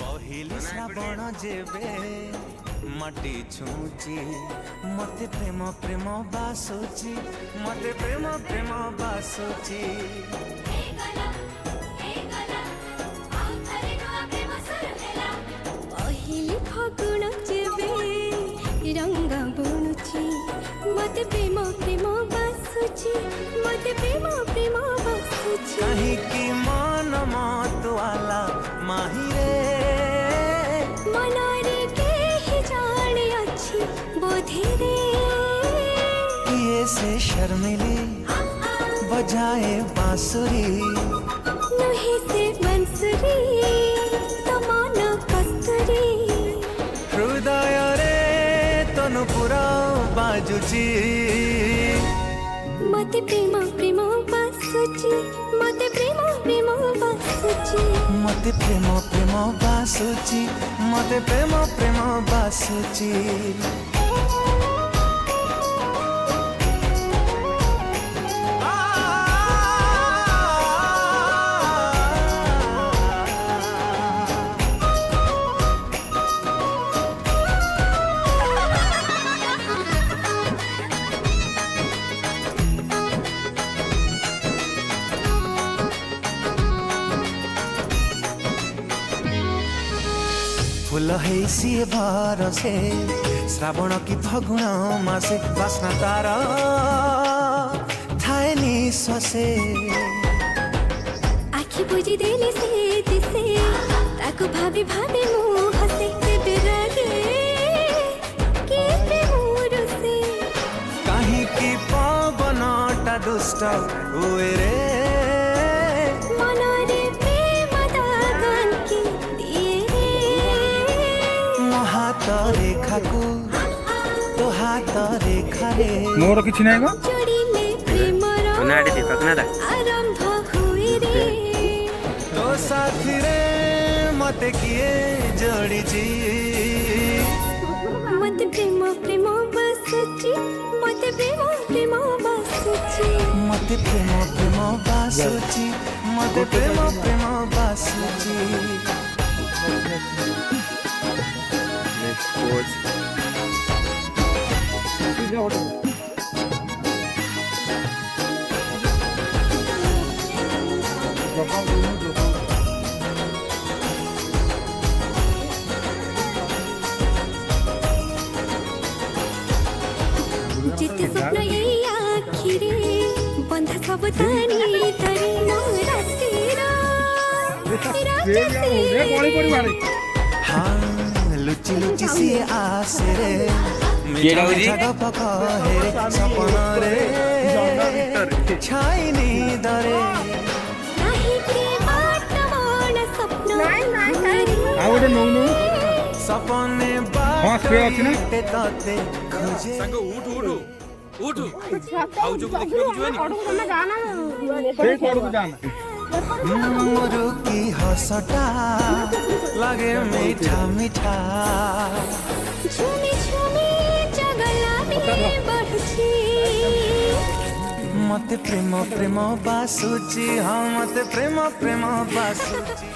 पहिले श्रावण जेबे माटी छुची मते प्रेम प्रेम बासुची मते प्रेम प्रेम बासुची पहिले फागुन जेबे रंग बुणुची मते प्रेम प्रेम बासुची मते प्रेम प्रेम बासुची कहीं की मन मतवाला माहिरे मनारे के जाने अच्छी बोधे रे ये से शर्मिली बजाए बांसुरी नहीं से बंसुरी तमान कस्तूरी हृदय रे तनुपुरा बाजुची मते प्रेम प्रेम बासुची मते प्रेम प्रेम बासुची मते प्रेम प्रेम बासुची मते प्रेम प्रेम बासुची फूल है सी भरसे श्रावण की फगुण मासे बास्ना तार थाए निश्वासे आखि बुझी देले से दिसे ताको भाभी भाभी मुँह हसे बिरागे के प्रेम से कहीं की पवनटा दुष्ट हुए रे मनारे प्रेम दागन की दिए रे हाथ रेखा को तो हाथ रेखा रे मोर किछि नै गो जोड़िले प्रेमर आरंभ हुए रे तो साथी रे मते किए जोड़ी जी मते प्रेम प्रेम बासुची मते प्रेम प्रेम बासुची मते प्रेम प्रेम बासुची मते प्रेम प्रेम बासुची जिते स्वप्न ये आखिरे बंधा सब तानी तरी नो रास्तेरा हाँ लुची लुची सी आसे रे मीठा मीठा गप कहे रे सपना रे छाई नींद रे नाही के बाटवान स्वप्न आउडे नौनु सपने स्प्रे अछि ना? बाटे तते खोजे संग उठ उठ उठ आउ जो देखियो जुएनी से कोडू जाना मोरू की हंसटा लगे मीठा मीठा झूमी झूमी जगला में बढ़छी मते प्रेम प्रेम बासुची हाँ मते प्रेम प्रेम बासुची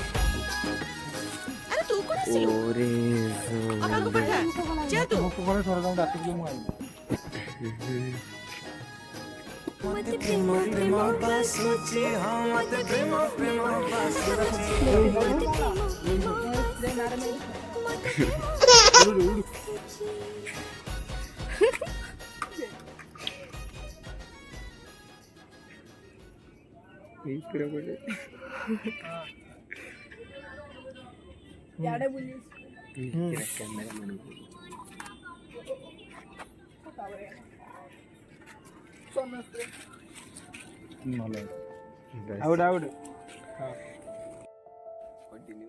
अरे तू कोण असलो ओरे अगं पठा जा तू कोरे थोड़ा जाऊं रात को आई मते प्रेम प्रेम बासुची हाँ मते प्रेम प्रेम बासुची आउट आउट कंटिन्यू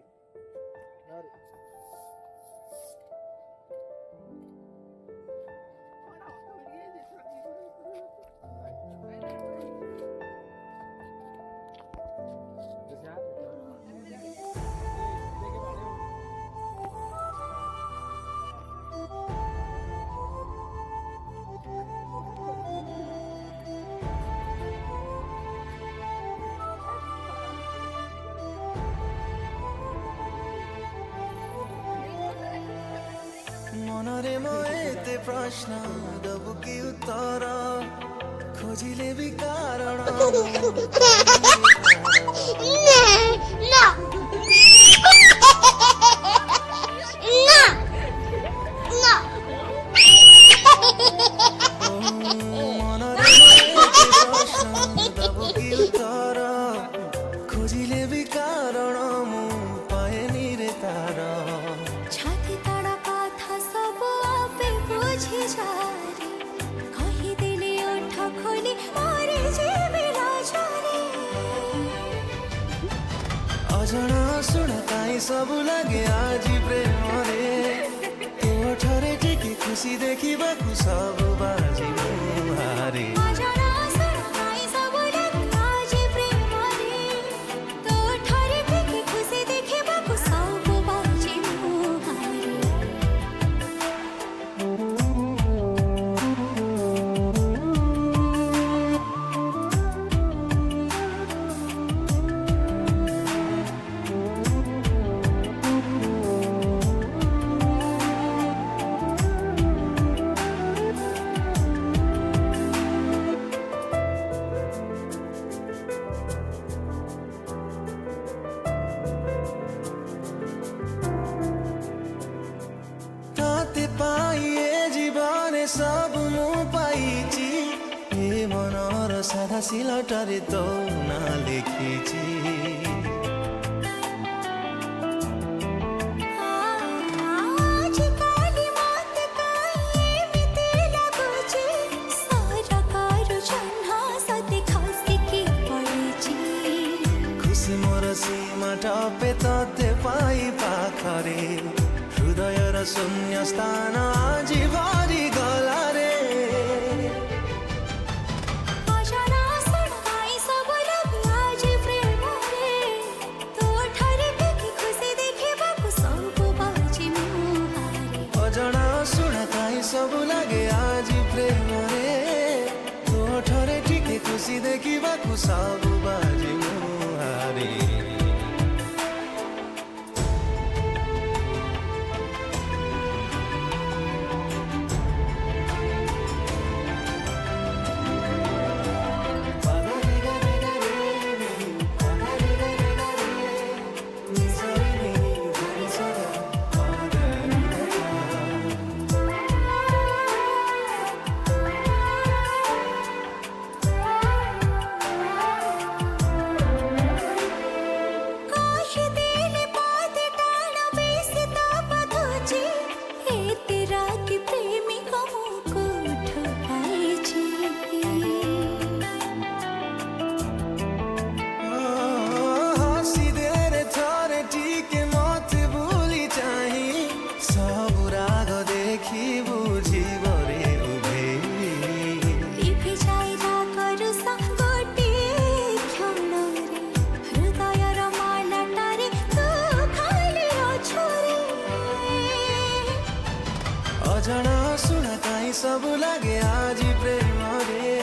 प्रश्न दबु कि उत्तर खोजिले भी कारण खोजिले भी कारण मु पाएनी रे तार छाती तड़ा कथा सब आपे बुझी जारे कही दिले ओठ खोली मारे जीवे लाचारे अजଣା सुना काई सब लगे आज प्रेम रे तो ठरे टिके खुशी देखिबा कु सब बाजी मुहारे अजଣା सुना काई सब लगे आज प्रेम रे तो ठरे टिके खुशी देखिबाकु सब बाजी मुहारे ताते पाइए जीवने सब मु पाइची ए मनर साधा सिलटरे तो ना लेखिची आज काली मात काई मिते लागुची सारा कारु जन्हा सते खासी की पड़ीची खुशी मोर सीमा टपे तते पाई पाखरे हृदय र शून्य स्थान आज भरि गला रे अजଣା सुना काई सब लगे आज प्रेम रे तो ठरे टिके खुशी देखिबाकु सब बाजी मुहारे अजଣା सुना काई सब लागे आज प्रेम रे तो ठरे टिके खुशी देखिबाकु सब बाजी मुहारे काश दिल बात टाना बेसता बधुची हे तेरा की प्रेमिका मुको ठुकाईची हसी देरे थरे टिके मत भूली चाही सब राग देखी बुझी बरे उभेली लिपि जाइला करु सा गोटे क्षण रे हृदय र मानटारे तू खाली अछु रे अजଣା सुना काई सब लागे आज प्रेम रे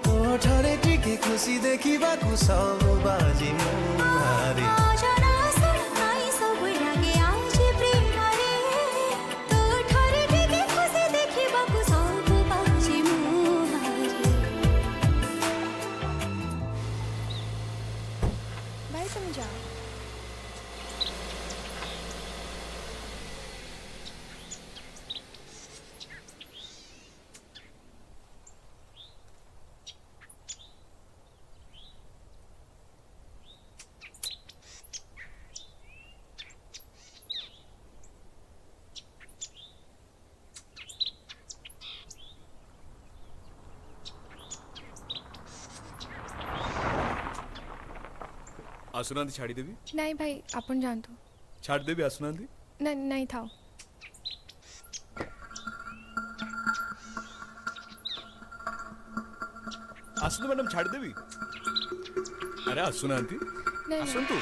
तो ठरे टिके खुशी देखिबाकु सब बाजी मुहारे अजଣା सुना काई सब लागे आज प्रेम रे तो ठरे टिके खुशी देखिबाकु सब बाजी मुहारे भाई तुम जाओ। आसुनांदी छाड़ी देवी नहीं भाई अपन जानतो छाड़ देवी आसुनांदी नहीं नहीं था आसुन मैडम छाड़ देवी अरे आसुनांदी नहीं आसुन तू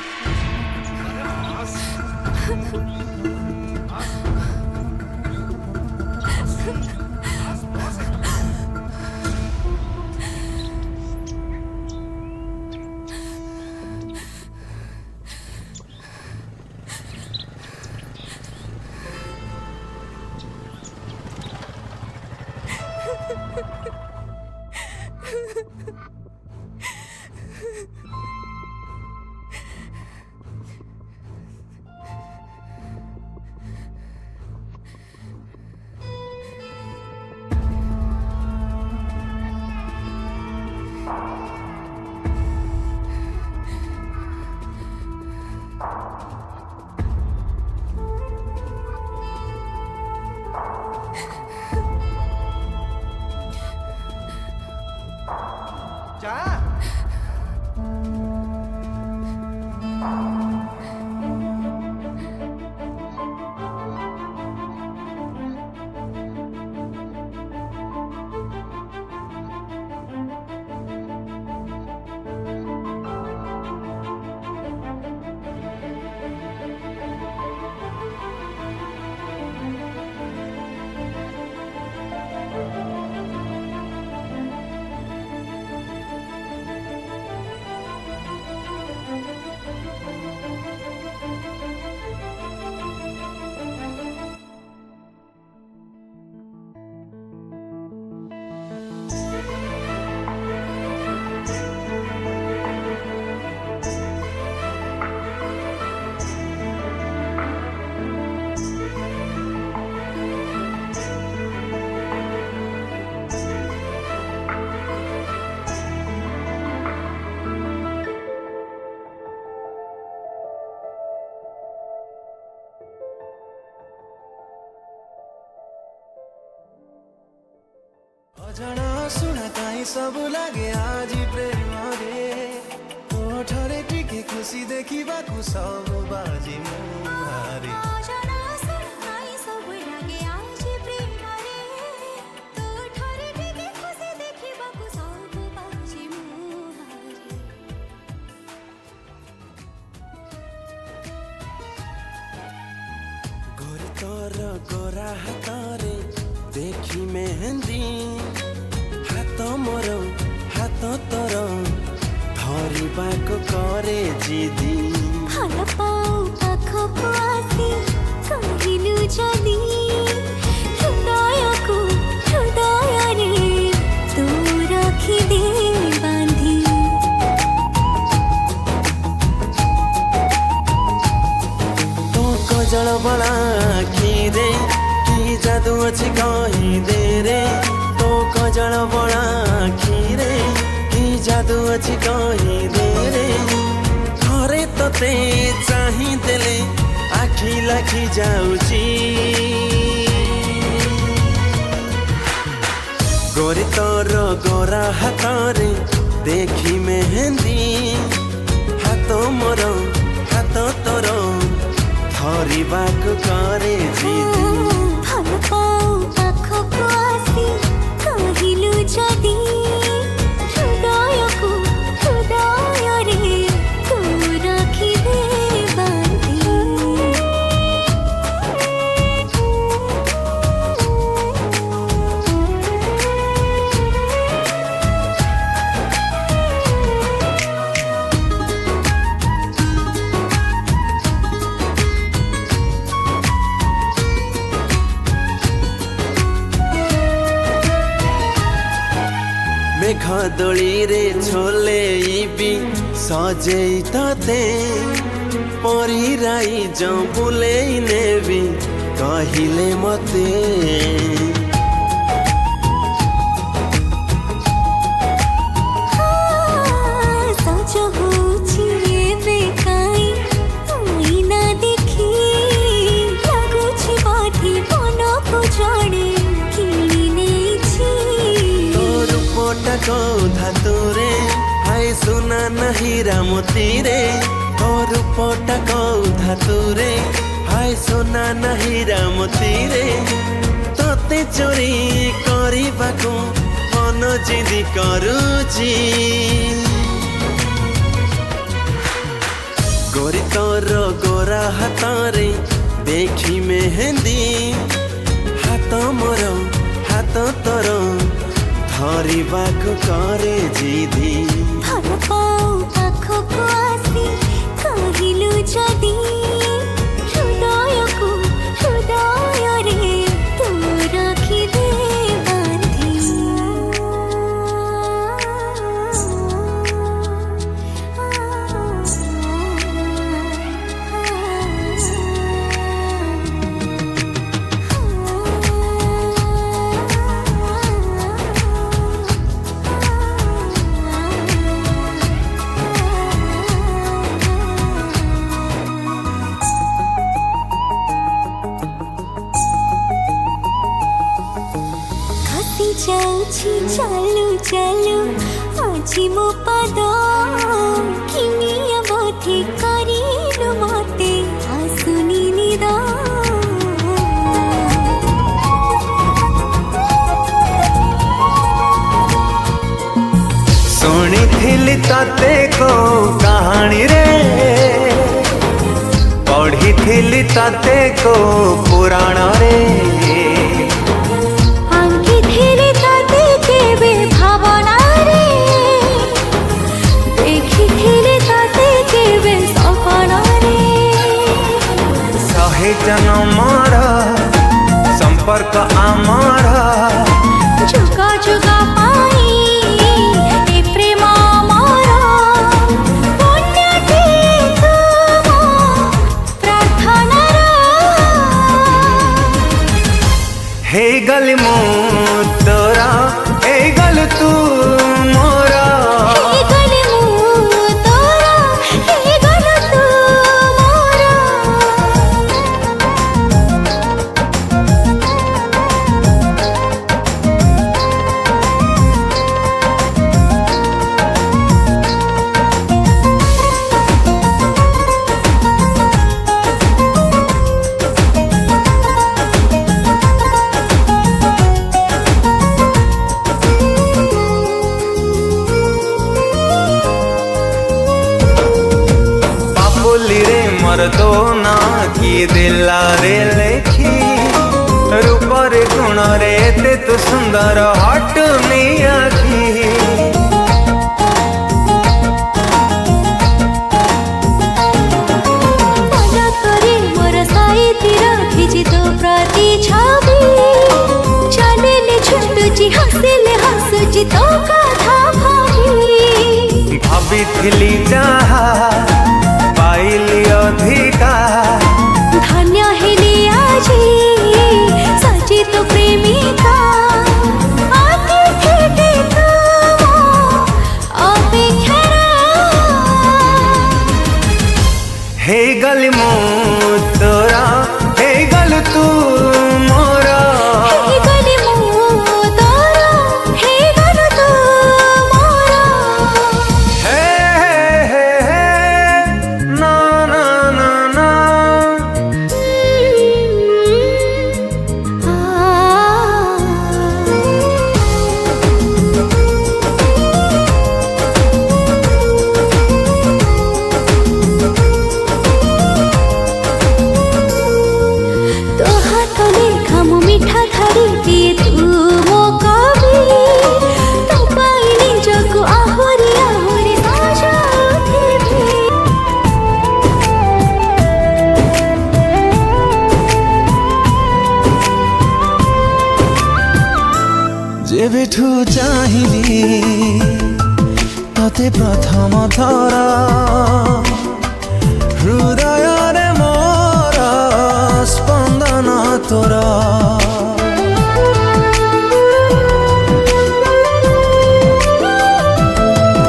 ଅଜଣା ଶୁଣା କାହିଁ ସବୁ ଲାଗେ ଆଜି ପ୍ରେମରେ ତୋଠାରେ ଟିକେ ଖୁସି ଦେଖିବାକୁ ସବୁ ବାଜି ମୁହାରେ ଅଜଣା ଶୁଣା କାହିଁ ସବୁ ଲାଗେ ଆଜି ପ୍ରେମରେ ତୋଠାରେ ଟିକେ ଖୁସି ଦେଖିବାକୁ ସବୁ ବାଜି ମୁହାରେ ଗୋରି ତୋର ଗୋରା ହାତରେ ଦେଖି ମେହେନ୍ଦି ହାତ ମୋର ହାତ ତୋର ଧରିବାକୁ କରେ ଜିଦି ଭଲ ପାଉ ପାଖକୁ ଆସି କହିଲୁ ଯଦି ହୃଦୟକୁ ହୃଦୟରେ ତୁ ରଖିଦେ ବାନ୍ଧି ତୋ କଜଳ ବଳା ଆଖିରେ କି ଯାଦୁ ଅଛି କହିଦେ ରେ ତୋ କଜଳ ବଳା ଆଖିରେ କି ଯାଦୁ ଅଛି କହିଦେ ରେ ଥରେ ତତେ ଚାହିଁ ଦେଲେ ଆଖି ଲାଖି ଯାଉଛି ଗୋରି ତୋର ଗୋରା ହାତରେ ଦେଖି ମେହେନ୍ଦି ହାତ ମୋର ହାତ ତୋର ଧରିବାକୁ କରେ ଜିଦି ଭଲ ପାଉ ପାଖକୁ ଆସି କହିଲୁ ଯଦି ହୃଦୟକୁ ହୃଦୟରେ ତୁ ରଖିଦେ ବାନ୍ଧି ମେଘ ଦୋଳିରେ ଝୋଲେଇବି ସଜେଇ ତତେ ପରିରାଇ ଯୋଉ ବୁଲେଇ ନେବି କହିଲେ ମତେ ସଜ ହଉଛି ଏବେ କାଇଁ ଆଇନା ଦେଖି ଲାଗୁଛି ବୋଧେ ମନକୁ ଜଣେ କିଣି ନେଇଛି ତୋ ରୂପଟା କୋଉ ଧାତୁରେ ହାय ସୁନା ନାହିଁ ରାମତୀରେ ତୋ ରୂପଟା କୋଉ ଧାତୁରେ ହାय ସୁନା ନାହିଁ ରାମତୀରେ ତତେ ଚୋରି କରିବାକୁ ମନ ଜିଦି କରୁଛି ଗୋରି ତୋର ଗୋରା ହାତରେ ଦେଖି ମେହେନ୍ଦି ହାତ ମୋର ହାତ ତୋର ଧରିବାକୁ କରେ ଜିଦି ଭଲ ପାଉ ପାଖକୁ ଆସି କହିଲୁ ଯଦି ହୃଦୟକୁ ହୃଦୟରେ ତୁ ରଖିଦେ ବାନ୍ଧି चालू चालू आजी मो पाद किनिया बोथे करिलु मते आसुनी निद शुणी तते को कहानी रे पढ़ी तते को पुराण रे आंकी थिले तते केबे भावना रे देखी थिले तते केबे सपना रे सहे जन्मर संपर्क आमर जुगा जुगा पाई ए प्रेम मोर पुण्यटी तुम प्रार्थनार हे गल मो तोरा हे गल तू मोरा हे गल मु तोरा हे गल तू मोर रे मर दो ना किए दिला रे लेखी रूप रे गुण रे ते तू सुंदर हट नहीं आखी मना करे मोर साईती रखिछि तो प्रति छवि चलेले छुटुछि हसिले हसुछि तो कथा भाभी भाभी जहा पाइली अधिका धन्य हेली आजी सची तो प्रेमिका अतिथि तुम अपेक्षार हे गल मो तोरा हे गल तू मोरा हे गल मु तोरा हे गल तू मोर हे ना ना ना ना तो हाथ लेखा मो मिठा धरी दिए तू मो कवि तो पाइनी जगु आहुरी आहुरी साजाउथिबे जेबेठू चाहिली तते प्रथम थर हृदय रे मोर स्पंदन तोर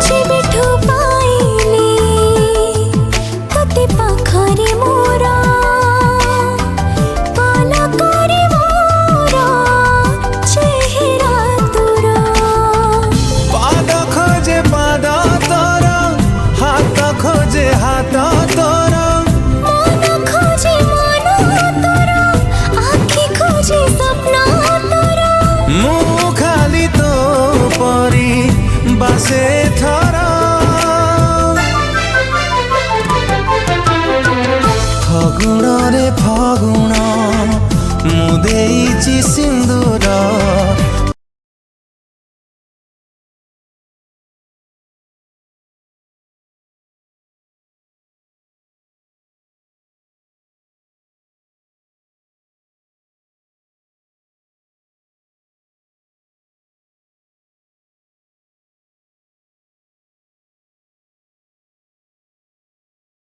जेबेठू पाइली तते पाखरे मोर पलकरे मोर चेहरा तोर पाद खोजे पाद तोर हाथ खोजे हाथ तोर मन खोजे मन तोर आँखी खोजे सपना तोर मु खाली तो परी बासे थर फगुण रे फगुण मु देइछि सिंदूर